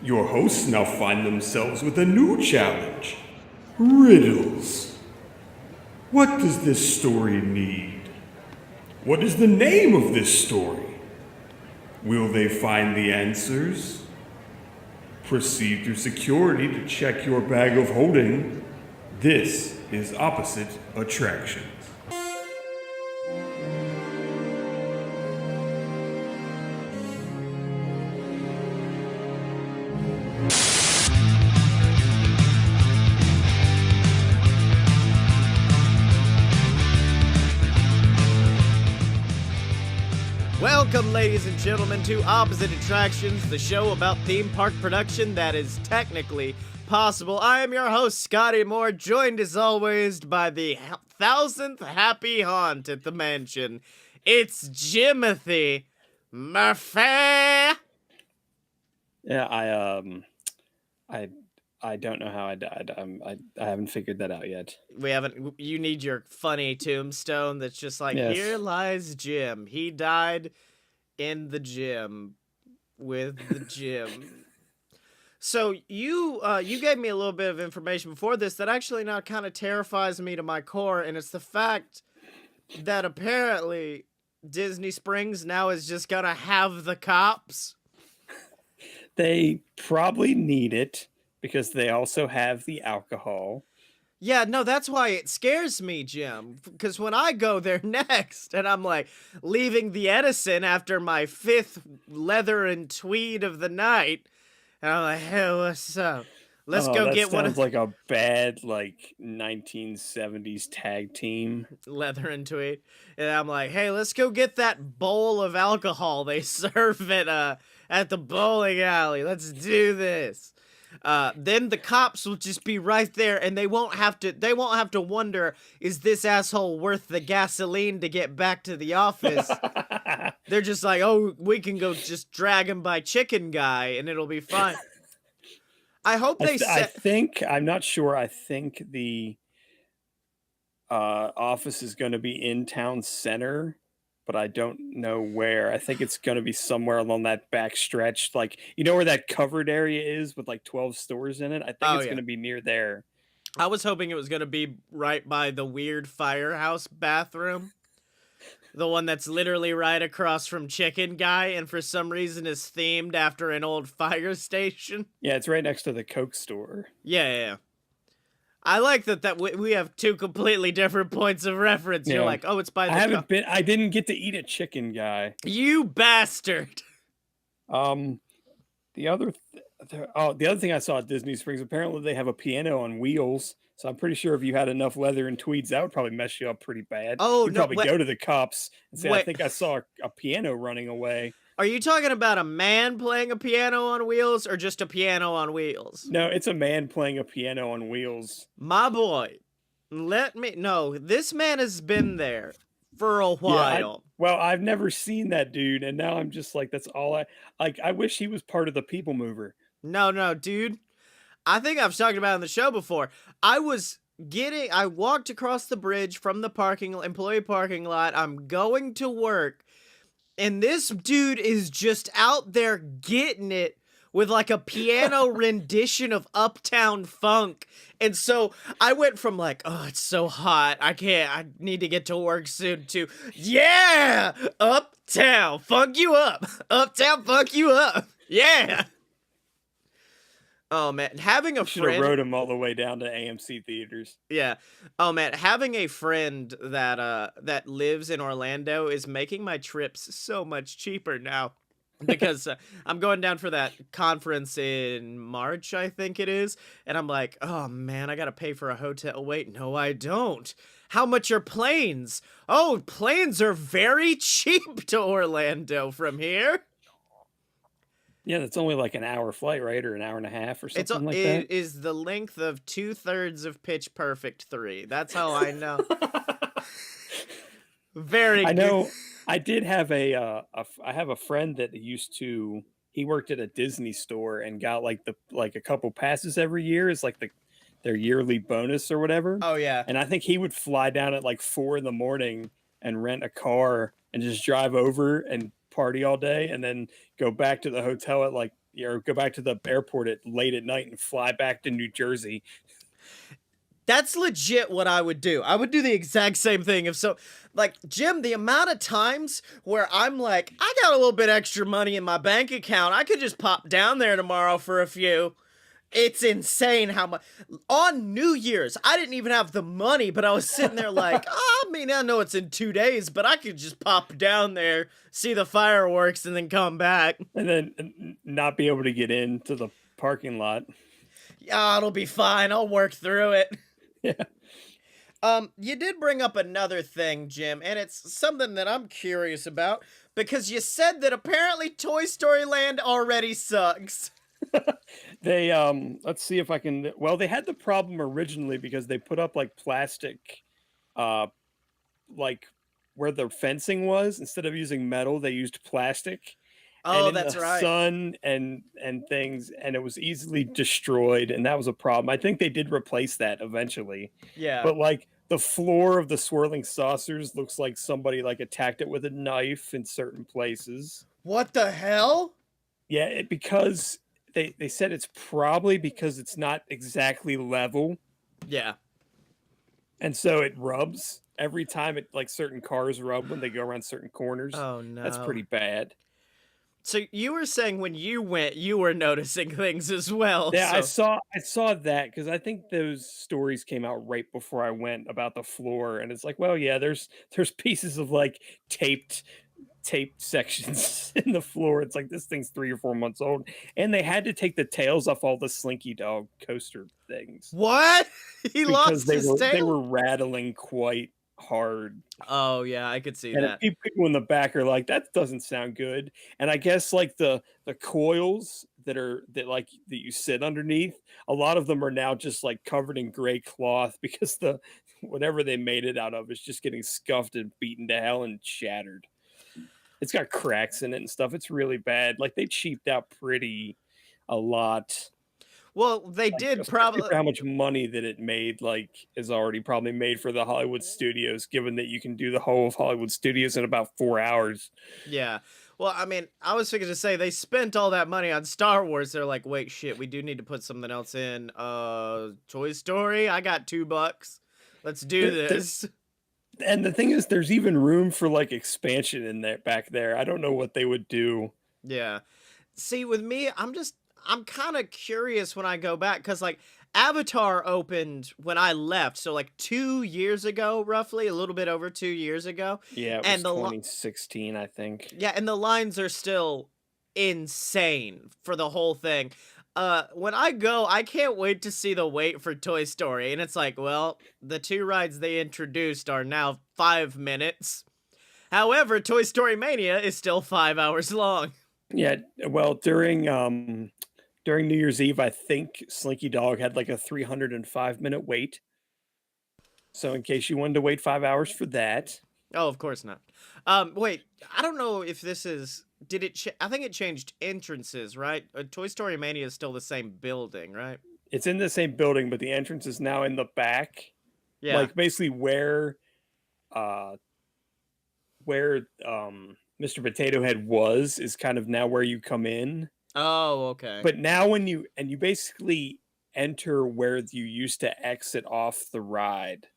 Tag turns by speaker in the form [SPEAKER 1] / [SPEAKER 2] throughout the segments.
[SPEAKER 1] Your hosts now find themselves with a new challenge: riddles. What does this story need? What is the name of this story? Will they find the answers? Proceed through security to check your bag of holding. This is Opposite Attractions.
[SPEAKER 2] Welcome, ladies and gentlemen, to Opposite Attractions, the show about theme park production that is technically possible. I am your host, Scotty Moore, joined as always by the 1000th happy haunt at the mansion. It's Jimothy Murphy.
[SPEAKER 3] Yeah, I don't know how I died. I haven't figured that out yet.
[SPEAKER 2] You need your funny tombstone that's just like,
[SPEAKER 3] Yes.
[SPEAKER 2] Here lies Jim. He died in the gym with the gym. So you gave me a little bit of information before this that actually now kind of terrifies me to my core, and it's the fact that apparently Disney Springs now is just gonna have the cops.
[SPEAKER 3] They probably need it because they also have the alcohol.
[SPEAKER 2] Yeah, no, that's why it scares me, Jim. Because when I go there next, and I'm like leaving the Edison after my 5th leather and tweed of the night, and I'm like, hey, what's up? Let's go get one of
[SPEAKER 3] Sounds like a bad 1970s tag team.
[SPEAKER 2] leather and tweed, and I'm like, hey, let's go get that bowl of alcohol they serve at the bowling alley. Let's do this. Then the cops will just be right there, and they won't have to wonder, is this asshole worth the gasoline to get back to the office? They're just like, oh, we can go just drag him by Chicken Guy, and it'll be fine. I hope
[SPEAKER 3] I'm not sure. I think the office is going to be in town center, but I don't know where. I think it's going to be somewhere along that back stretch. Like, you know where that covered area is with 12 stores in it? I think it's going to be near there.
[SPEAKER 2] I was hoping it was going to be right by the weird firehouse bathroom. The one that's literally right across from Chicken Guy, and for some reason is themed after an old fire station.
[SPEAKER 3] Yeah, it's right next to the Coke store.
[SPEAKER 2] Yeah. I like that we have two completely different points of reference. Yeah. You're like, oh, it's by the...
[SPEAKER 3] I didn't get to eat a Chicken Guy.
[SPEAKER 2] You bastard!
[SPEAKER 3] The other thing I saw at Disney Springs, apparently they have a piano on wheels. So I'm pretty sure if you had enough leather and tweeds, that would probably mess you up pretty bad.
[SPEAKER 2] Oh,
[SPEAKER 3] you'd probably go to the cops and say, I think I saw a piano running away.
[SPEAKER 2] Are you talking about a man playing a piano on wheels or just a piano on wheels?
[SPEAKER 3] No, it's a man playing a piano on wheels.
[SPEAKER 2] My boy, this man has been there for a while.
[SPEAKER 3] Yeah, I've never seen that dude, and now I'm just like, that's all I wish he was part of the People Mover.
[SPEAKER 2] No, dude. I think I've talked about it on the show before. I walked across the bridge from the employee parking lot. I'm going to work, and this dude is just out there getting it with a piano rendition of Uptown Funk. And so I went from oh, it's so hot, I need to get to work soon, to, yeah, Uptown, funk you up. Uptown, funk you up. Yeah. Oh man, having a friend...
[SPEAKER 3] Should have rode him all the way down to AMC theaters.
[SPEAKER 2] Yeah. Oh man, having a friend that lives in Orlando is making my trips so much cheaper now. Because I'm going down for that conference in March, I think it is. And I'm like, oh man, I gotta pay for a hotel. Wait, no, I don't. How much are planes? Oh, planes are very cheap to Orlando from here.
[SPEAKER 3] Yeah, that's only an hour flight, right? Or an hour and a half or something like that.
[SPEAKER 2] It is the length of 2/3 of Pitch Perfect 3. That's how I know. Very good.
[SPEAKER 3] I know. I did have I have a friend that he worked at a Disney store and got a couple passes every year as their yearly bonus or whatever.
[SPEAKER 2] Oh yeah.
[SPEAKER 3] And I think he would fly down at 4 a.m. and rent a car and just drive over and party all day and then go back to the hotel at or go back to the airport at late at night and fly back to New Jersey.
[SPEAKER 2] That's legit what I would do. I would do the exact same thing if so. Like, Jim, the amount of times where I'm like, I got a little bit extra money in my bank account. I could just pop down there tomorrow for a few. It's insane how much. On New Year's, I didn't even have the money, but I was sitting there like, I mean, I know it's in 2 days, but I could just pop down there, see the fireworks, and then come back.
[SPEAKER 3] And then not be able to get into the parking lot.
[SPEAKER 2] Yeah, it'll be fine. I'll work through it.
[SPEAKER 3] Yeah.
[SPEAKER 2] You did bring up another thing, Jim, and it's something that I'm curious about because you said that apparently Toy Story Land already sucks.
[SPEAKER 3] They let's see if I can. Well, they had the problem originally because they put up like plastic, like where the fencing was. Instead of using metal, they used plastic.
[SPEAKER 2] Oh,
[SPEAKER 3] And in
[SPEAKER 2] that's
[SPEAKER 3] the
[SPEAKER 2] right.
[SPEAKER 3] sun and things, and it was easily destroyed, and that was a problem. I think they did replace that eventually,
[SPEAKER 2] Yeah.
[SPEAKER 3] but like the floor of the swirling saucers looks like somebody like attacked it with a knife in certain places.
[SPEAKER 2] What the hell?
[SPEAKER 3] Yeah, because they said it's probably because it's not exactly level,
[SPEAKER 2] Yeah.
[SPEAKER 3] and so it rubs every time. It like certain cars rub when they go around certain corners.
[SPEAKER 2] Oh no.
[SPEAKER 3] That's pretty bad.
[SPEAKER 2] So you were saying when you went, you were noticing things as well.
[SPEAKER 3] Yeah,
[SPEAKER 2] So.
[SPEAKER 3] I saw that because I think those stories came out right before I went about the floor, and it's like, well, yeah, there's pieces of like taped sections in the floor. It's like this thing's 3 or 4 months old, and they had to take the tails off all the Slinky Dog coaster things
[SPEAKER 2] What? He
[SPEAKER 3] because
[SPEAKER 2] lost his
[SPEAKER 3] they
[SPEAKER 2] tail?
[SPEAKER 3] were rattling quite hard.
[SPEAKER 2] Oh yeah, I could see
[SPEAKER 3] And
[SPEAKER 2] that.
[SPEAKER 3] people in the back are like, that doesn't sound good. And I guess like the coils that you sit underneath, a lot of them are now just like covered in gray cloth because the whatever they made it out of is just getting scuffed and beaten to hell and shattered. It's got cracks in it and stuff. It's really bad. Like they cheaped out pretty a lot.
[SPEAKER 2] Well, they
[SPEAKER 3] Like,
[SPEAKER 2] did
[SPEAKER 3] especially
[SPEAKER 2] probably.
[SPEAKER 3] for how much money that it made, like, is already probably made for the Hollywood studios, given that you can do the whole of Hollywood studios in about 4 hours.
[SPEAKER 2] Yeah. Well, I mean, I was figuring to say they spent all that money on Star Wars. They're like, wait, shit, we do need to put something else in. Toy Story. I got $2. Let's do this.
[SPEAKER 3] And the thing is, there's even room for like expansion in there back there. I don't know what they would do.
[SPEAKER 2] Yeah. See, with me, I'm kind of curious when I go back because like Avatar opened when I left, so like 2 years ago, roughly, a little bit over 2 years ago.
[SPEAKER 3] Yeah, it was
[SPEAKER 2] And
[SPEAKER 3] 2016, I think.
[SPEAKER 2] yeah, and the lines are still insane for the whole thing. When I go, I can't wait to see the wait for Toy Story, and it's like, well, the 2 rides they introduced are now 5 minutes. However, Toy Story Mania is still 5 hours long.
[SPEAKER 3] Yeah, well, during New Year's Eve, I think Slinky Dog had like a 305-minute wait. So in case you wanted to wait 5 hours for that.
[SPEAKER 2] Oh, of course not. Wait, I don't know if this is. Did it? I think it changed entrances, right? Toy Story Mania is still the same building, right?
[SPEAKER 3] It's in the same building, but the entrance is now in the back.
[SPEAKER 2] Yeah.
[SPEAKER 3] Like basically where Mr. Potato Head was is kind of now where you come in.
[SPEAKER 2] Oh, okay.
[SPEAKER 3] But now when you basically enter where you used to exit off the ride.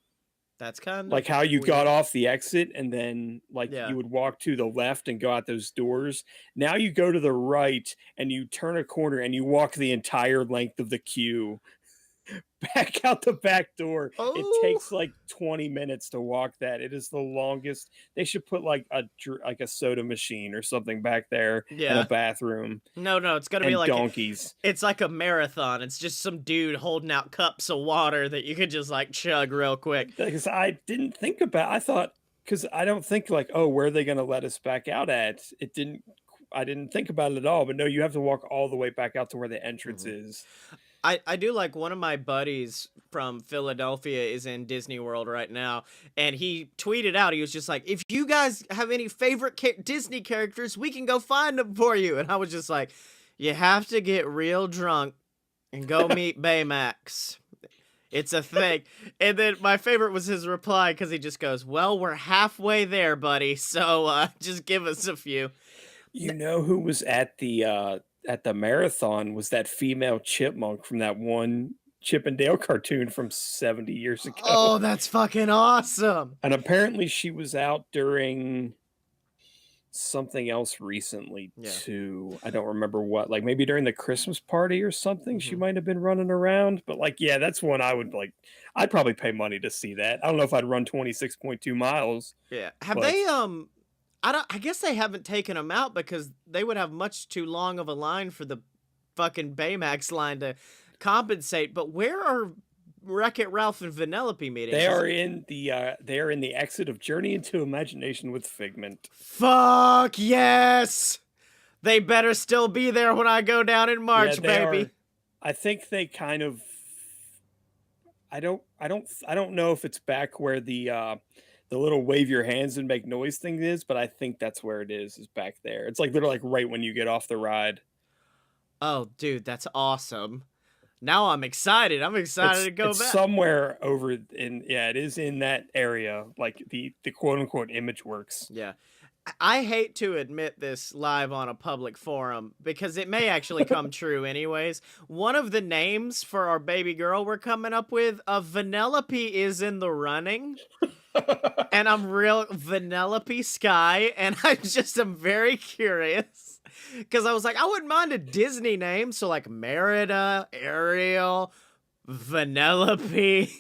[SPEAKER 2] That's kind of
[SPEAKER 3] Like how you got off the exit and then like
[SPEAKER 2] Yeah.
[SPEAKER 3] you would walk to the left and go out those doors. Now you go to the right and you turn a corner and you walk the entire length of the queue back out the back door.
[SPEAKER 2] Oh.
[SPEAKER 3] It takes like 20 minutes to walk that. It is the longest. They should put like a soda machine or something back there and
[SPEAKER 2] Yeah.
[SPEAKER 3] a bathroom
[SPEAKER 2] No, it's gotta be
[SPEAKER 3] and
[SPEAKER 2] like
[SPEAKER 3] donkeys.
[SPEAKER 2] it's like a marathon. It's just some dude holding out cups of water that you could just like chug real quick.
[SPEAKER 3] Because I didn't think about. I thought because I don't think like, oh, where are they going to let us back out at? I didn't think about it at all. But no, you have to walk all the way back out to where the entrance is.
[SPEAKER 2] I do like one of my buddies from Philadelphia is in Disney World right now, and he tweeted out, he was just like, if you guys have any favorite Disney characters, we can go find them for you. And I was just like, you have to get real drunk and go meet Baymax. It's a thing. And then my favorite was his reply because he just goes, well, we're halfway there, buddy. So just give us a few.
[SPEAKER 3] You know who was at the at the marathon was that female chipmunk from that one Chip and Dale cartoon from 70 years ago.
[SPEAKER 2] Oh, that's fucking awesome.
[SPEAKER 3] And apparently she was out during something else recently too. I don't remember what, like maybe during the Christmas party or something. She might have been running around, but like, yeah, that's one I would like. I'd probably pay money to see that. I don't know if I'd run 26.2 miles.
[SPEAKER 2] Yeah. Have they I guess they haven't taken them out because they would have much too long of a line for the fucking Baymax line to compensate. But where are Wreck-It Ralph and Vanellope meeting?
[SPEAKER 3] They are in the exit of Journey into Imagination with Figment.
[SPEAKER 2] Fuck yes! They better still be there when I go down in March, baby.
[SPEAKER 3] I think they kind of. I don't know if it's back where the little wave your hands and make noise thing is, but I think that's where it is back there. It's like literally like right when you get off the ride.
[SPEAKER 2] Oh, dude, that's awesome. Now I'm excited. I'm excited to go back.
[SPEAKER 3] Somewhere over in, it is in that area, like the quote unquote Image Works.
[SPEAKER 2] Yeah. I hate to admit this live on a public forum because it may actually come true anyways. One of the names for our baby girl we're coming up with, Vanellope is in the running. And I'm real Vanellope Sky, and I'm very curious. Because I was like, I wouldn't mind a Disney name, so like Merida, Ariel, Vanellope.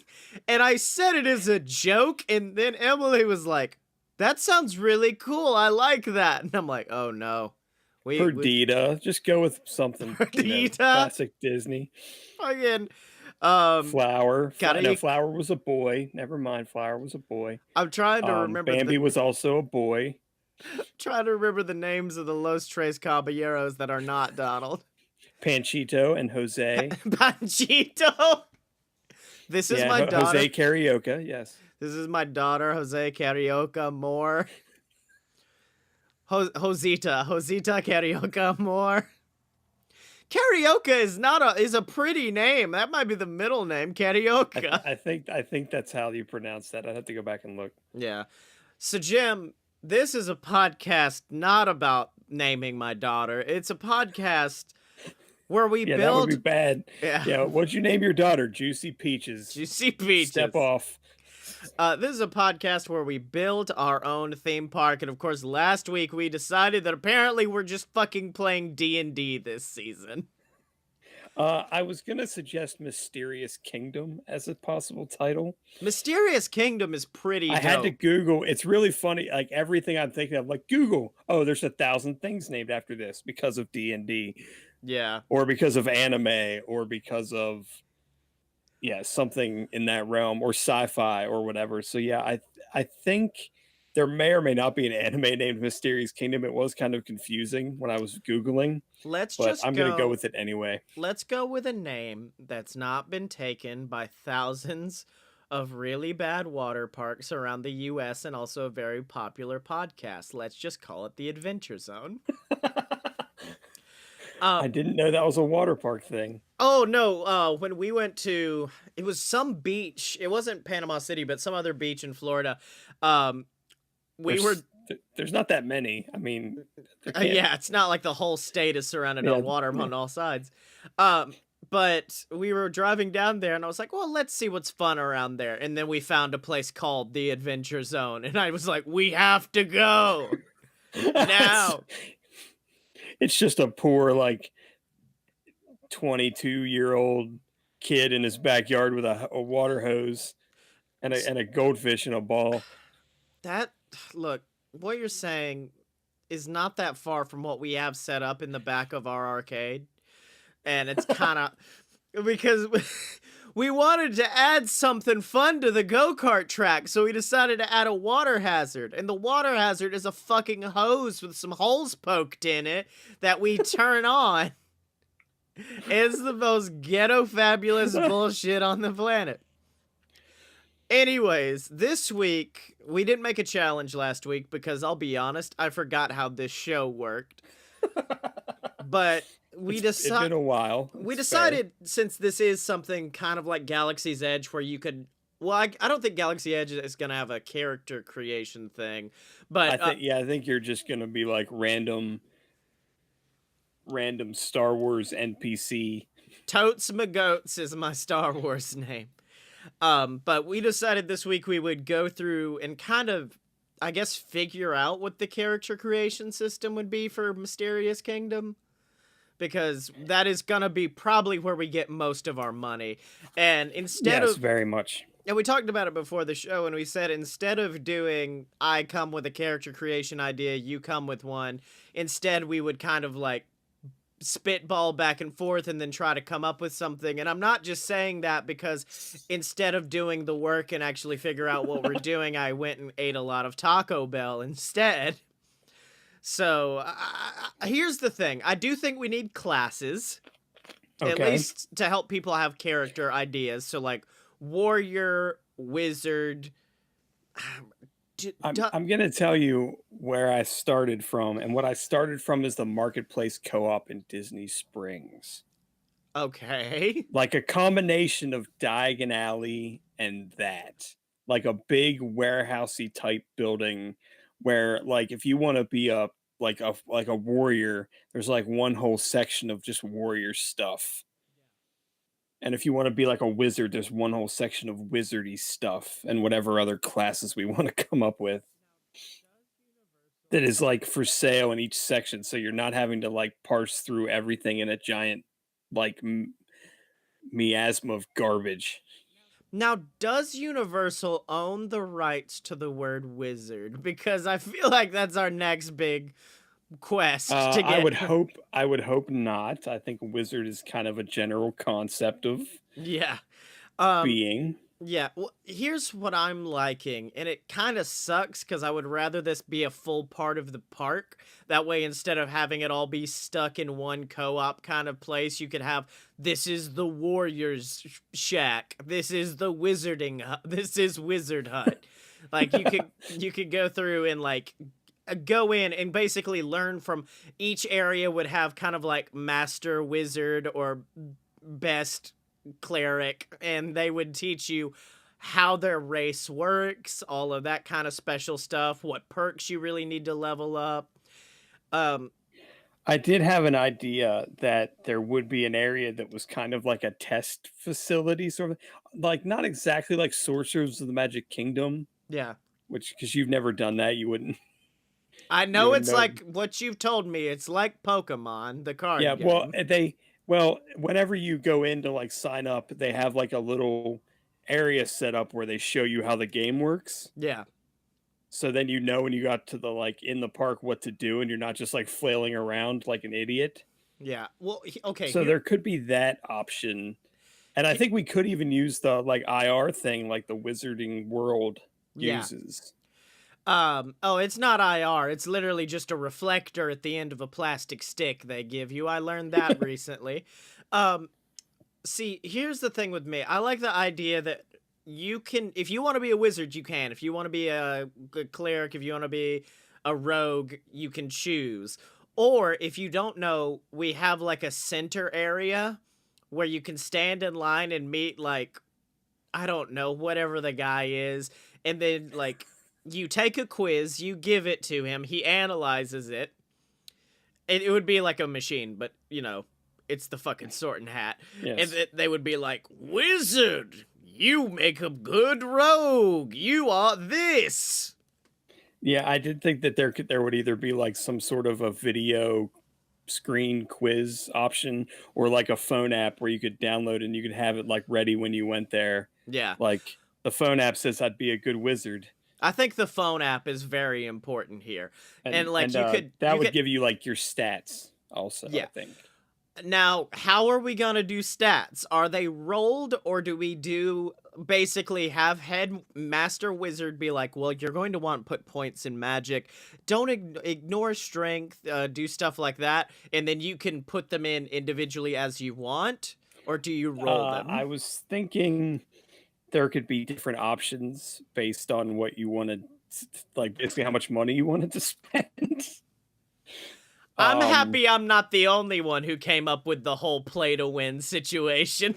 [SPEAKER 2] And I said it as a joke, and then Emily was like, that sounds really cool. I like that. And I'm like, oh no.
[SPEAKER 3] Perdita. Just go with something.
[SPEAKER 2] Perdita.
[SPEAKER 3] Classic Disney.
[SPEAKER 2] Fucking.
[SPEAKER 3] Flower. No, Flower was a boy. Never mind. Flower was a boy.
[SPEAKER 2] I'm trying to remember.
[SPEAKER 3] Bambi was also a boy.
[SPEAKER 2] Trying to remember the names of the Los Tres Caballeros that are not Donald.
[SPEAKER 3] Panchito and Jose.
[SPEAKER 2] Panchito. This is my daughter.
[SPEAKER 3] Jose Carioca, yes.
[SPEAKER 2] This is my daughter, Jose Carioca Moore. Josita Carioca Moore. Carioca is a pretty name. That might be the middle name, Carioca.
[SPEAKER 3] I think that's how you pronounce that. I'd have to go back and look.
[SPEAKER 2] Yeah. So Jim, this is a podcast not about naming my daughter. It's a podcast where we build.
[SPEAKER 3] That would be bad.
[SPEAKER 2] Yeah.
[SPEAKER 3] What'd you name your daughter? Juicy Peaches.
[SPEAKER 2] Juicy Peaches.
[SPEAKER 3] Step off.
[SPEAKER 2] This is a podcast where we build our own theme park, and of course, last week we decided that apparently we're just fucking playing D&D this season.
[SPEAKER 3] I was gonna suggest Mysterious Kingdom as a possible title.
[SPEAKER 2] Mysterious Kingdom is pretty dope.
[SPEAKER 3] I had to Google. It's really funny. Like everything I'm thinking of, like Google. Oh, there's 1,000 things named after this because of D&D.
[SPEAKER 2] Yeah.
[SPEAKER 3] Or because of anime, or because of something in that realm, or sci-fi or whatever. So I think there may or may not be an anime named Mysterious Kingdom. It was kind of confusing when I was Googling. I'm going to go with it anyway.
[SPEAKER 2] Let's go with a name that's not been taken by thousands of really bad water parks around the U.S. and also a very popular podcast. Let's just call it the Adventure Zone.
[SPEAKER 3] I didn't know that was a water park thing.
[SPEAKER 2] Oh, no. When we went to... It was some beach. It wasn't Panama City, but some other beach in Florida.
[SPEAKER 3] There's not that many. I mean...
[SPEAKER 2] it's not like the whole state is surrounded on water on all sides. But we were driving down there, and I was like, well, let's see what's fun around there. And then we found a place called the Adventure Zone. And I was like, we have to go. Now...
[SPEAKER 3] It's just a poor, like, 22-year-old kid in his backyard with a water hose and a goldfish in a ball.
[SPEAKER 2] Look, what you're saying is not that far from what we have set up in the back of our arcade. And it's kind of... because we wanted to add something fun to the go-kart track, so we decided to add a water hazard. And the water hazard is a fucking hose with some holes poked in it that we turn on. It's the most ghetto fabulous bullshit on the planet. Anyways, this week, we didn't make a challenge last week because I'll be honest, I forgot how this show worked. But it's been a while. We decided, since this is something kind of like Galaxy's Edge, where you could... Well, I don't think Galaxy Edge is going to have a character creation thing, but...
[SPEAKER 3] I think you're just going to be like random random Star Wars NPC.
[SPEAKER 2] Totes McGoats is my Star Wars name. But we decided this week we would go through and kind of, I guess, figure out what the character creation system would be for Mysterious Kingdom. Because that is going to be probably where we get most of our money. And instead
[SPEAKER 3] Yes,
[SPEAKER 2] of...
[SPEAKER 3] very much.
[SPEAKER 2] And we talked about it before the show, and we said instead of doing, I come with a character creation idea, you come with one, instead we would kind of like spitball back and forth and then try to come up with something. And I'm not just saying that because instead of doing the work and actually figure out what we're doing, I went and ate a lot of Taco Bell instead. So here's the thing. I do think we need classes, at least to help people have character ideas. So like warrior, wizard.
[SPEAKER 3] I'm going to tell you where I started from. And what I started from is the Marketplace Co-op in Disney Springs.
[SPEAKER 2] Okay.
[SPEAKER 3] Like a combination of Diagon Alley and that. Like a big warehousey type building where, like, if you want to be a warrior, there's like one whole section of just warrior stuff. And if you want to be like a wizard, there's one whole section of wizardy stuff and whatever other classes we want to come up with. That is like for sale in each section, so you're not having to like parse through everything in a giant like miasma of garbage.
[SPEAKER 2] Now, does Universal own the rights to the word wizard? Because I feel like that's our next big quest to get.
[SPEAKER 3] I would hope not. I think wizard is kind of a general concept of being.
[SPEAKER 2] Yeah, well, here's what I'm liking, and it kind of sucks because I would rather this be a full part of the park. That way, instead of having it all be stuck in one co-op kind of place, you could have, this is the Warriors Shack, this is the Wizarding Hut, this is Wizard Hut. Like, you could go through and, like, go in and basically learn from each area would have kind of, like, Master Wizard or Best Cleric, and they would teach you how their race works, all of that kind of special stuff, what perks you really need to level up.
[SPEAKER 3] I did have an idea that there would be an area that was kind of like a test facility, sort of like not exactly like Sorcerers of the Magic Kingdom.
[SPEAKER 2] Yeah.
[SPEAKER 3] Which, because you've never done that, you wouldn't.
[SPEAKER 2] I know it's like what you've told me. It's like Pokemon, the card game.
[SPEAKER 3] Well, whenever you go in to like sign up, they have like a little area set up where they show you how the game works.
[SPEAKER 2] Yeah.
[SPEAKER 3] So then you know when you got to the like in the park what to do, and you're not just like flailing around like an idiot.
[SPEAKER 2] Yeah. Well, okay.
[SPEAKER 3] So there could be that option, and I think we could even use the like IR thing, like the Wizarding World uses.
[SPEAKER 2] It's not IR. It's literally just a reflector at the end of a plastic stick they give you. I learned that recently. See, here's the thing with me. I like the idea that you can, if you want to be a wizard, you can. If you want to be a cleric, if you want to be a rogue, you can choose. Or if you don't know, we have like a center area where you can stand in line and meet like, I don't know, whatever the guy is. And then like, you take a quiz, you give it to him, he analyzes it. It would be like a machine, but, you know, it's the fucking Sorting Hat.
[SPEAKER 3] Yes.
[SPEAKER 2] And they would be like, wizard, you make a good rogue, you are this.
[SPEAKER 3] Yeah, I did think that there would either be like some sort of a video screen quiz option or like a phone app where you could download and you could have it like ready when you went there.
[SPEAKER 2] Yeah.
[SPEAKER 3] Like the phone app says I'd be a good wizard.
[SPEAKER 2] I think the phone app is very important here. And like
[SPEAKER 3] that would give you like your stats also,
[SPEAKER 2] yeah.
[SPEAKER 3] I think.
[SPEAKER 2] Now, how are we going to do stats? Are they rolled, or do we do basically have head master wizard be like, well, you're going to want to put points in magic. Don't ignore strength, do stuff like that. And then you can put them in individually as you want, or do you roll them?
[SPEAKER 3] I was thinking there could be different options based on what you wanted, like basically how much money you wanted to spend.
[SPEAKER 2] I'm happy I'm not the only one who came up with the whole play to win situation.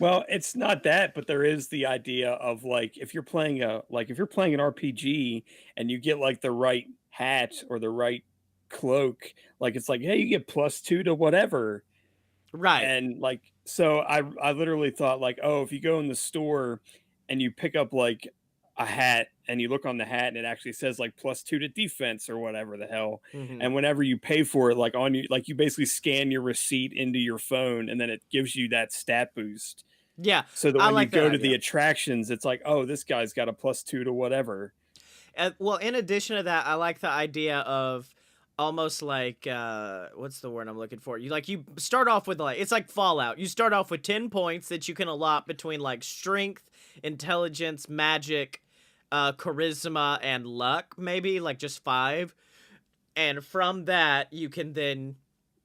[SPEAKER 3] Well, it's not that, but there is the idea of like if you're playing an RPG and you get like the right hat or the right cloak, like it's like, hey, you get +2 to whatever.
[SPEAKER 2] Right.
[SPEAKER 3] And like, so I literally thought like, oh, if you go in the store and you pick up like a hat and you look on the hat and it actually says like +2 to defense or whatever the hell.
[SPEAKER 2] Hmm.
[SPEAKER 3] And whenever you pay for it, like on you, like you basically scan your receipt into your phone and then it gives you that stat boost.
[SPEAKER 2] Yeah,
[SPEAKER 3] So that
[SPEAKER 2] I
[SPEAKER 3] when you
[SPEAKER 2] like that
[SPEAKER 3] go to the
[SPEAKER 2] idea.
[SPEAKER 3] attractions, it's like, oh, this guy's got a +2 to whatever.
[SPEAKER 2] Well, in addition to that, I like the idea of almost like what's the word I'm looking for? You start off with like it's like Fallout. You start off with 10 points that you can allot between like strength, intelligence, magic, charisma, and luck, maybe like just 5. And from that, you can then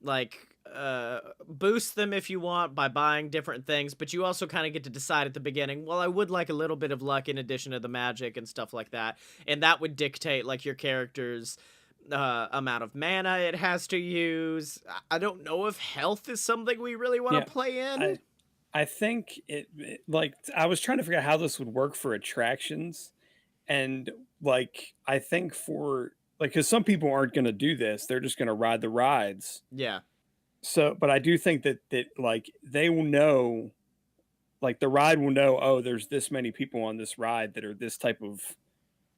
[SPEAKER 2] like boost them if you want by buying different things, but you also kind of get to decide at the beginning, well, I would like a little bit of luck in addition to the magic and stuff like that, and that would dictate like your character's amount of mana it has to use. I don't know if health is something we really want
[SPEAKER 3] Yeah.
[SPEAKER 2] to play in.
[SPEAKER 3] I think like I was trying to figure out how this would work for attractions. And like I think for like because some people aren't gonna do this, they're just gonna ride the rides.
[SPEAKER 2] Yeah.
[SPEAKER 3] So but I do think that like they will know, like the ride will know, oh, there's this many people on this ride that are this type of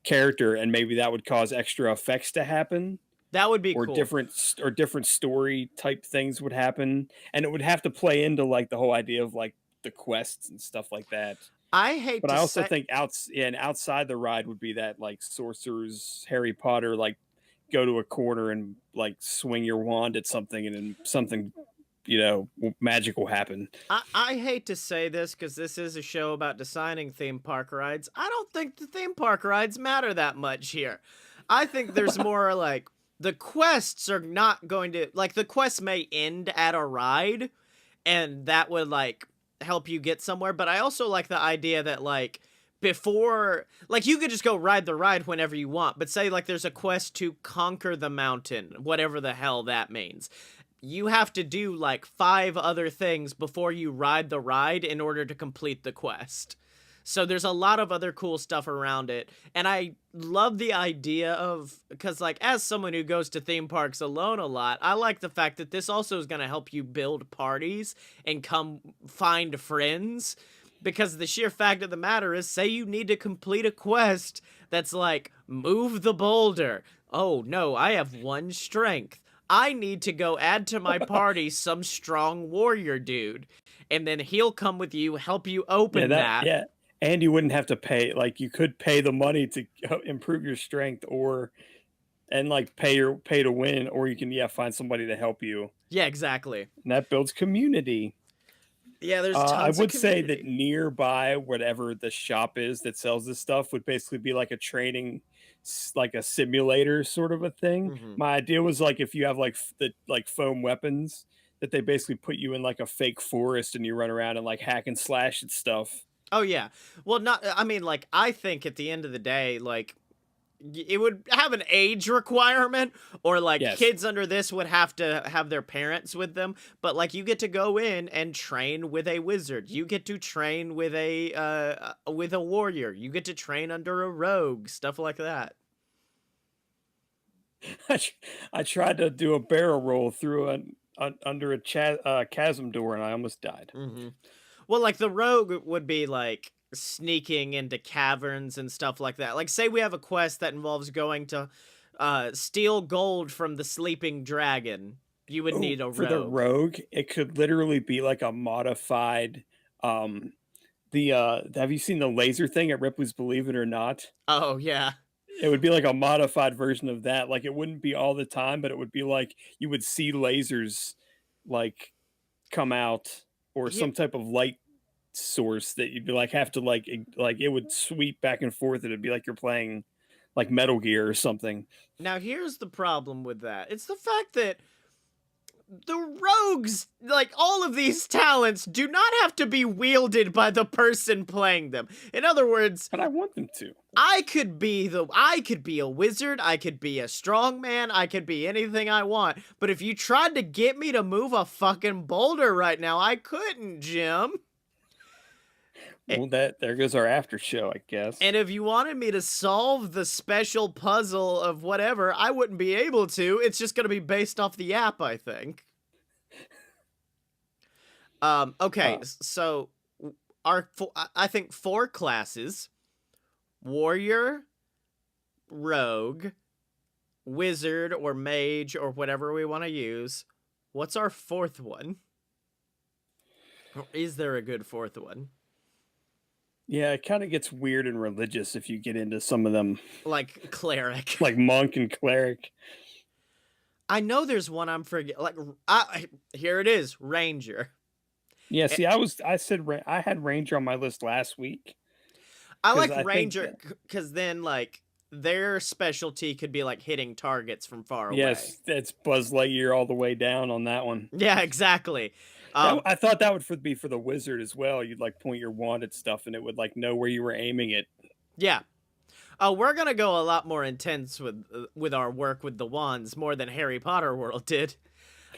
[SPEAKER 3] character, and maybe that would cause extra effects to happen,
[SPEAKER 2] That would be
[SPEAKER 3] or
[SPEAKER 2] cool.
[SPEAKER 3] different story type things would happen, and it would have to play into like the whole idea of like the quests and stuff like that.
[SPEAKER 2] I hate
[SPEAKER 3] But I
[SPEAKER 2] to
[SPEAKER 3] also
[SPEAKER 2] say
[SPEAKER 3] think outside the ride would be that like sorcerers, Harry Potter, like go to a corner and like swing your wand at something, and then something, magic will happen.
[SPEAKER 2] I hate to say this because this is a show about designing theme park rides. I don't think the theme park rides matter that much here. I think there's more like the quests are not going to like the quests may end at a ride, and that would like help you get somewhere. But I also like the idea that like before like you could just go ride the ride whenever you want, but say like there's a quest to conquer the mountain, whatever the hell that means, you have to do like 5 other things before you ride the ride in order to complete the quest. So there's a lot of other cool stuff around it. And I love the idea of, because like as someone who goes to theme parks alone a lot, I like the fact that this also is going to help you build parties and come find friends. Because the sheer fact of the matter is, say you need to complete a quest that's like, move the boulder. Oh no, I have 1 strength. I need to go add to my party some strong warrior dude. And then he'll come with you, help you open that.
[SPEAKER 3] Yeah. And you wouldn't have to pay, like you could pay the money to improve your strength, and like pay to win, or you can find somebody to help you.
[SPEAKER 2] Yeah, exactly.
[SPEAKER 3] And that builds community.
[SPEAKER 2] Yeah, there's
[SPEAKER 3] I
[SPEAKER 2] tons of
[SPEAKER 3] would say that
[SPEAKER 2] community.
[SPEAKER 3] nearby, whatever the shop is that sells this stuff, would basically be like a like a simulator sort of a thing.
[SPEAKER 2] Mhm.
[SPEAKER 3] My idea was like if you have like the like foam weapons, that they basically put you in like a fake forest and you run around and like hack and slash at stuff.
[SPEAKER 2] Oh yeah. Well, not I mean like I think at the end of the day like it would have an age requirement, or like
[SPEAKER 3] Yes.
[SPEAKER 2] kids under this would have to have their parents with them, but like you get to go in and train with a wizard, you get to train with a warrior, you get to train under a rogue, stuff like that.
[SPEAKER 3] I tried to do a barrel roll through under a chasm door and I almost died.
[SPEAKER 2] Hmm. Well, like the rogue would be like sneaking into caverns and stuff like that. Like say we have a quest that involves going to steal gold from the sleeping dragon. You would need a
[SPEAKER 3] For the
[SPEAKER 2] rogue.
[SPEAKER 3] rogue, it could literally be like a modified have you seen the laser thing at Ripley's Believe It or Not?
[SPEAKER 2] Oh yeah.
[SPEAKER 3] It would be like a modified version of that. Like it wouldn't be all the time, but it would be like you would see lasers like come out, or
[SPEAKER 2] Yeah.
[SPEAKER 3] some type of light source that you'd be like have to like it would sweep back and forth, and it'd be like you're playing like Metal Gear or something.
[SPEAKER 2] Now here's the problem with that. It's the fact that the rogues, like all of these talents, do not have to be wielded by the person playing them. In other words,
[SPEAKER 3] But I want them to.
[SPEAKER 2] I could be a wizard, I could be a strongman, I could be anything I want. But if you tried to get me to move a fucking boulder right now, I couldn't, Jim.
[SPEAKER 3] Well, there goes our after show, I guess.
[SPEAKER 2] And if you wanted me to solve the special puzzle of whatever, I wouldn't be able to. It's just going to be based off the app, I think. Okay, so I think 4 classes: warrior, rogue, wizard, or mage, or whatever we want to use. What's our 4th one? Or is there a good 4th one?
[SPEAKER 3] Yeah, it kind of gets weird and religious if you get into some of them.
[SPEAKER 2] Like cleric.
[SPEAKER 3] Like monk and cleric.
[SPEAKER 2] I know there's one I'm forgetting. Like, here it is, ranger.
[SPEAKER 3] Yeah, see, I said I had ranger on my list last week.
[SPEAKER 2] I like ranger because then, like, their specialty could be, like, hitting targets from far away.
[SPEAKER 3] Yes, it's Buzz Lightyear all the way down on that one.
[SPEAKER 2] Yeah, exactly.
[SPEAKER 3] I thought that would be for the wizard as well. You'd, like, point your wand at stuff, and it would, like, know where you were aiming it.
[SPEAKER 2] Yeah. We're gonna go a lot more intense with our work with the wands, more than Harry Potter World did.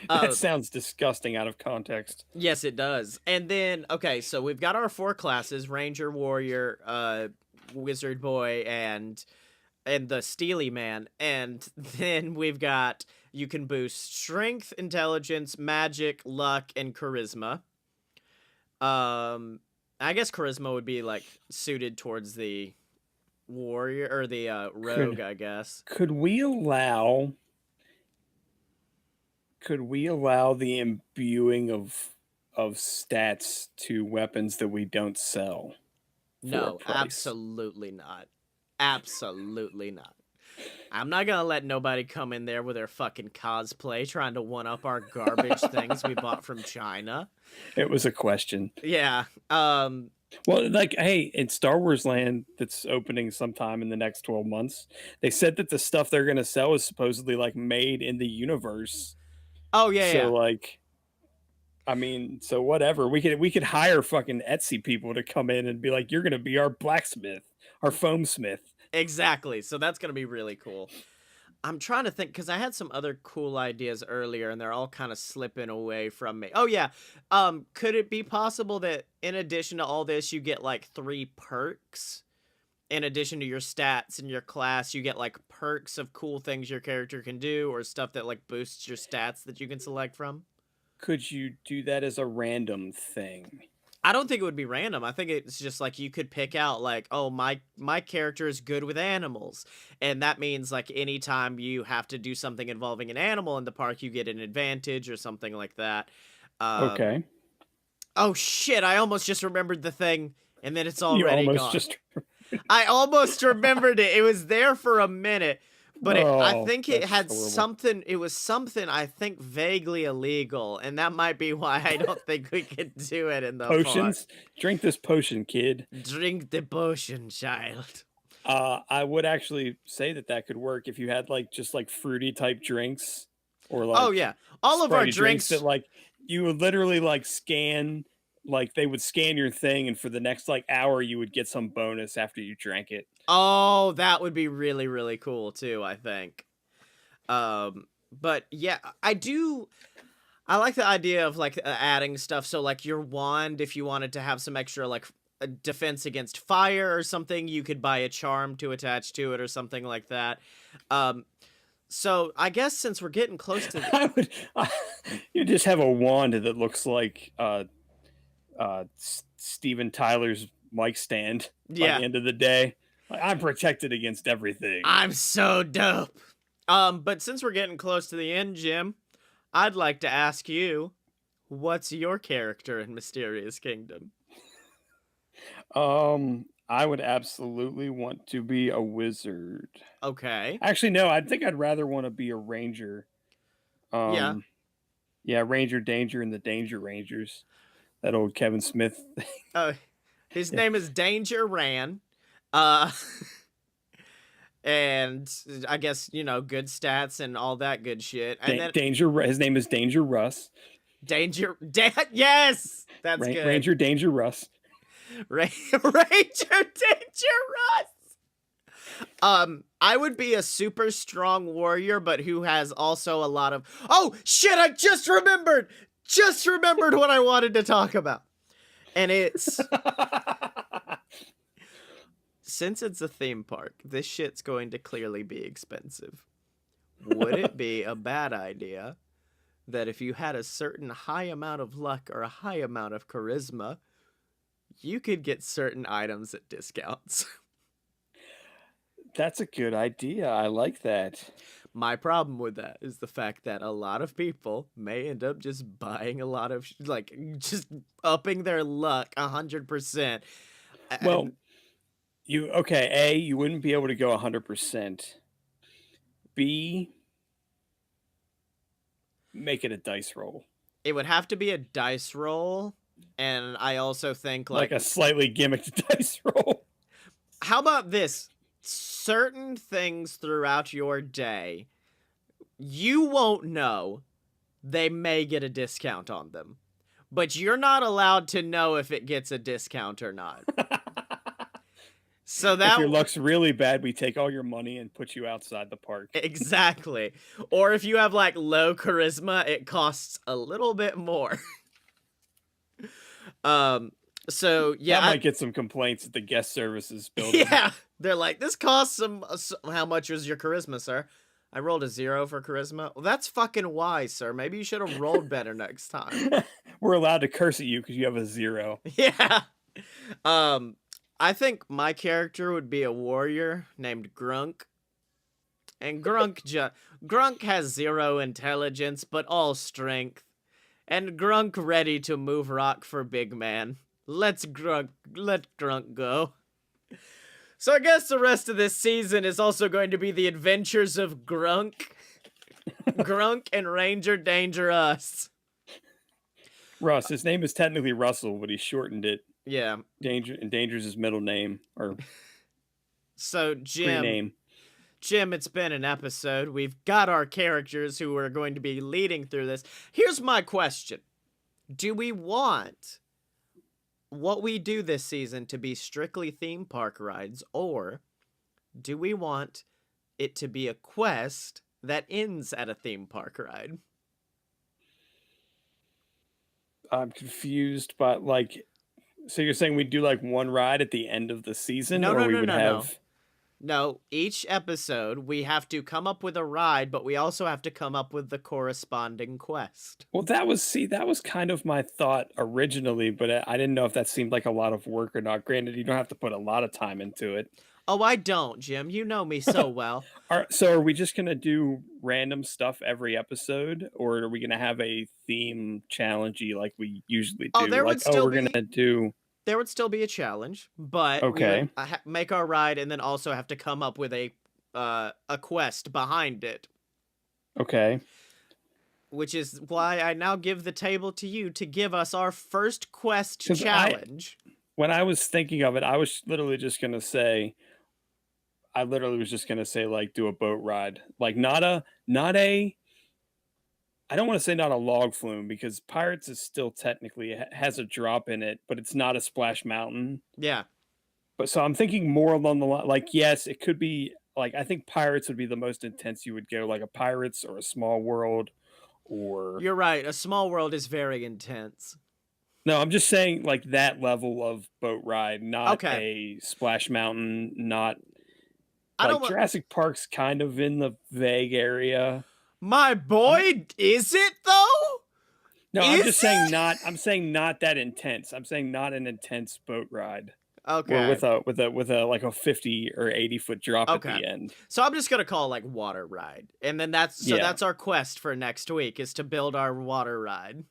[SPEAKER 3] That sounds disgusting out of context.
[SPEAKER 2] Yes, it does. And then, okay, so we've got our 4 classes: ranger, warrior, wizard boy, and the steely man. And then we've got, you can boost strength, intelligence, magic, luck, and charisma. I guess charisma would be, like, suited towards the warrior or the rogue, I guess.
[SPEAKER 3] Could we allow the imbuing of stats to weapons that we don't sell?
[SPEAKER 2] No, absolutely not. Absolutely not. I'm not gonna let nobody come in there with their fucking cosplay trying to one-up our garbage things we bought from China.
[SPEAKER 3] It was a question.
[SPEAKER 2] Yeah.
[SPEAKER 3] Well, like, hey, in Star Wars Land that's opening sometime in the next 12 months, they said that the stuff they're going to sell is supposedly, like, made in the universe.
[SPEAKER 2] Oh, yeah,
[SPEAKER 3] so, like, I mean, so whatever. We could hire fucking Etsy people to come in and be like, you're going to be our blacksmith, our foam smith.
[SPEAKER 2] Exactly. So that's going to be really cool. I'm trying to think, because I had some other cool ideas earlier, and they're all kind of slipping away from me. Oh, yeah. Could it be possible that in addition to all this, you get, like, 3 perks? In addition to your stats in your class, you get, like, perks of cool things your character can do, or stuff that, like, boosts your stats that you can select from?
[SPEAKER 3] Could you do that as a random thing?
[SPEAKER 2] I don't think it would be random. I think it's just like you could pick out, like, oh, my character is good with animals. And that means, like, anytime you have to do something involving an animal in the park, you get an advantage or something like that.
[SPEAKER 3] Okay.
[SPEAKER 2] Oh, shit. I almost just remembered the thing, and then it's already gone. I almost remembered it. It was there for a minute. But I think it had horrible. Something, it was something, I think, vaguely illegal. And that might be why I don't think we could do it in the
[SPEAKER 3] potions.
[SPEAKER 2] Park.
[SPEAKER 3] Drink this potion, kid.
[SPEAKER 2] Drink the potion, child.
[SPEAKER 3] I would actually say that could work if you had, like, just, like, fruity type drinks. Or, like,
[SPEAKER 2] oh, yeah. All of our drinks
[SPEAKER 3] that, like, you would literally, like, scan. Like, they would scan your thing, and for the next, like, hour, you would get some bonus after you drank it.
[SPEAKER 2] Oh, that would be really, really cool, too, I think. But, yeah, I like the idea of, like, adding stuff. So, like, your wand, if you wanted to have some extra, like, defense against fire or something, you could buy a charm to attach to it or something like that. So, I guess since we're getting close to...
[SPEAKER 3] you just have a wand that looks like... Steven Tyler's mic stand by the end of the day. I'm protected against everything.
[SPEAKER 2] I'm so dope. But since we're getting close to the end, Jim, I'd like to ask you, what's your character in Mysterious Kingdom?
[SPEAKER 3] I would absolutely want to be a wizard.
[SPEAKER 2] Okay.
[SPEAKER 3] Actually, no, I think I'd rather want to be a ranger. Yeah, Ranger Danger and the Danger Rangers. That old Kevin Smith thing.
[SPEAKER 2] His name is Danger Ran. And I guess, you know, good stats and all that good shit. And
[SPEAKER 3] his name is Danger Russ.
[SPEAKER 2] Yes! That's good.
[SPEAKER 3] Ranger Danger Russ.
[SPEAKER 2] Ranger Danger Russ! I would be a super strong warrior, but who has also a lot of... Oh, shit, I just remembered what I wanted to talk about. And it's since it's a theme park, this shit's going to clearly be expensive. Would it be a bad idea that if you had a certain high amount of luck or a high amount of charisma, you could get certain items at discounts?
[SPEAKER 3] That's a good idea. I like that.
[SPEAKER 2] My problem with that is the fact that a lot of people may end up just buying a lot of, like, just upping their luck 100%.
[SPEAKER 3] Well, you wouldn't be able to go 100%. B, make it a dice roll.
[SPEAKER 2] It would have to be a dice roll, and I also think
[SPEAKER 3] like a slightly gimmicked dice roll.
[SPEAKER 2] How about this? Certain things throughout your day, you won't know. They may get a discount on them, but you're not allowed to know if it gets a discount or not. So that
[SPEAKER 3] if your luck's really bad, we take all your money and put you outside the park.
[SPEAKER 2] Exactly. Or if you have like low charisma, it costs a little bit more. So yeah,
[SPEAKER 3] I might get some complaints at the guest services building.
[SPEAKER 2] Yeah, they're like, this costs some. How much was your charisma, sir? I rolled a 0 for charisma. Well, that's fucking why, sir. Maybe you should have rolled better next time.
[SPEAKER 3] We're allowed to curse at you because you have a 0.
[SPEAKER 2] Yeah. I think my character would be a warrior named Grunk. And Grunk has 0 intelligence, but all strength. And Grunk ready to move rock for big man. Let Grunk go. So I guess the rest of this season is also going to be the adventures of Grunk. Grunk and Ranger Dangerous.
[SPEAKER 3] Russ, his name is technically Russell, but he shortened it.
[SPEAKER 2] Yeah.
[SPEAKER 3] Danger's his middle name. Or
[SPEAKER 2] so Jim, it's been an episode. We've got our characters who are going to be leading through this. Here's my question. Do we want what we do this season to be strictly theme park rides, or do we want it to be a quest that ends at a theme park ride?
[SPEAKER 3] I'm confused, but so you're saying we do like one ride at the end of the season? No,
[SPEAKER 2] each episode we have to come up with a ride, but we also have to come up with the corresponding quest.
[SPEAKER 3] Well, that was kind of my thought originally, but I didn't know if that seemed like a lot of work or not. Granted, you don't have to put a lot of time into it.
[SPEAKER 2] Oh, I don't, Jim. You know me so well.
[SPEAKER 3] So are we just going to do random stuff every episode, or are we going to have a theme challenge-y like we usually do?
[SPEAKER 2] Oh, there would still be...
[SPEAKER 3] going to do...
[SPEAKER 2] There would still be a challenge, but
[SPEAKER 3] okay.
[SPEAKER 2] We would make our ride and then also have to come up with a quest behind it.
[SPEAKER 3] Okay.
[SPEAKER 2] Which is why I now give the table to you to give us our first quest challenge.
[SPEAKER 3] When I was thinking of it, I was literally just going to say, like, do a boat ride. Like, not a I don't want to say not a log flume, because Pirates is still technically has a drop in it, but it's not a Splash Mountain.
[SPEAKER 2] Yeah.
[SPEAKER 3] But so I'm thinking more along the line, like, yes, it could be like, I think Pirates would be the most intense you would go, like a Pirates or a Small World, or...
[SPEAKER 2] You're right. A Small World is very intense.
[SPEAKER 3] No, I'm just saying like that level of boat ride, not a Splash Mountain, not like Jurassic Park's kind of in the vague area.
[SPEAKER 2] My boy, is it though?
[SPEAKER 3] No, I'm just saying not. I'm saying not that intense. I'm saying not an intense boat ride.
[SPEAKER 2] Okay.
[SPEAKER 3] Or with a like a 50 or 80 foot drop at the end.
[SPEAKER 2] So I'm just gonna call it like water ride, and then that's our quest for next week is to build our water ride.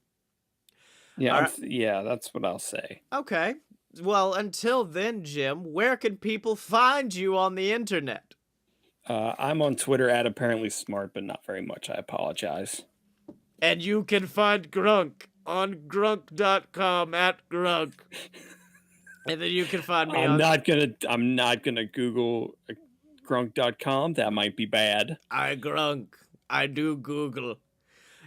[SPEAKER 3] Yeah, that's what I'll say.
[SPEAKER 2] Okay. Well, until then, Jim, where can people find you on the internet?
[SPEAKER 3] I'm on Twitter at apparently smart, but not very much. I apologize.
[SPEAKER 2] And you can find Grunk on grunk.com at Grunk. And then you can find me
[SPEAKER 3] I'm not gonna Google grunk.com. That might be bad.
[SPEAKER 2] I Grunk. I do Google.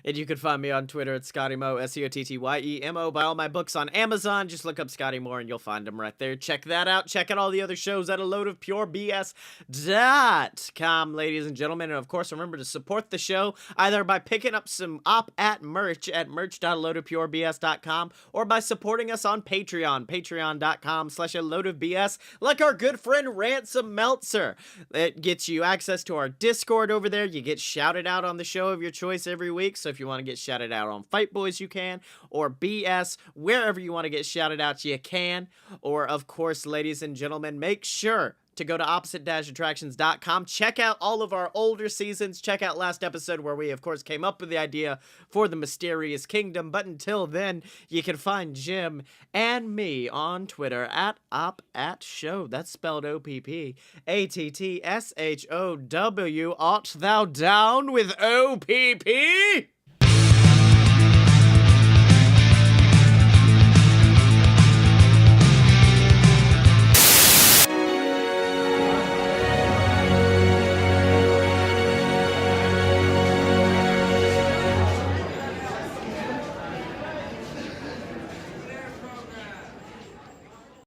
[SPEAKER 2] And you can find me on Twitter at ScottyMo, SCOTTYEMO. Buy all my books on Amazon. Just look up Scotty Moore and you'll find them right there. Check that out. Check out all the other shows at aloadofpurebs.com, ladies and gentlemen. And of course, remember to support the show either by picking up some op-at merch at merch.aloadofpurebs.com or by supporting us on Patreon, patreon.com/aloadofbs, like our good friend Ransom Meltzer. It gets you access to our Discord over there. You get shouted out on the show of your choice every week. So if you want to get shouted out on Fight Boys, you can, or BS, wherever you want to get shouted out, you can. Or of course, ladies and gentlemen, make sure to go to opposite-attractions.com. Check out all of our older seasons. Check out last episode where we, of course, came up with the idea for the Mysterious Kingdom. But until then, you can find Jim and me on Twitter at OpAtShow. That's spelled OPPATTSHOW. Art thou down with OPP?